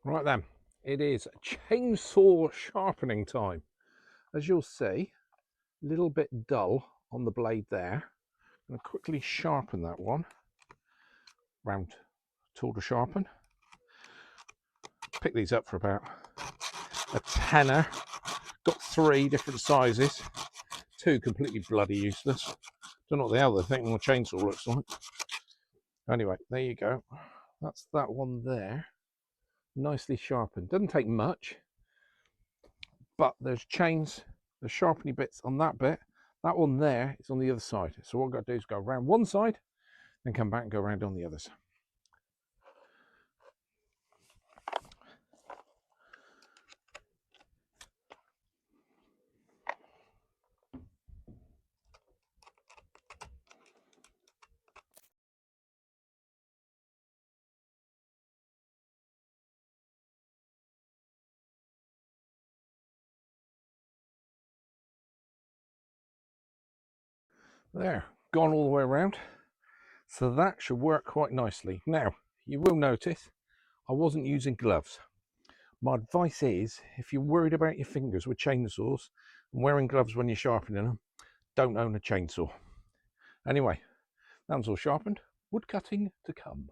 Right then, it is chainsaw sharpening time. As you'll see, a little bit dull on the blade there. I'm going to quickly sharpen that one. Round tool to sharpen. Pick these up for about a tenner. Got 3 different sizes. 2 completely bloody useless. Don't know what the hell they're thinking the chainsaw looks like. Anyway, there you go. That's that one there. Nicely sharpened. Doesn't take much, but there's chains, the sharpening bits on that bit. That one there is on the other side. So what I've got to do is go around one side, then come back and go around on the others. There, gone all the way around. So that should work quite nicely. Now, you will notice I wasn't using gloves. My advice is, if you're worried about your fingers with chainsaws and wearing gloves when you're sharpening them, don't own a chainsaw. Anyway, that one's all sharpened. Wood cutting to come.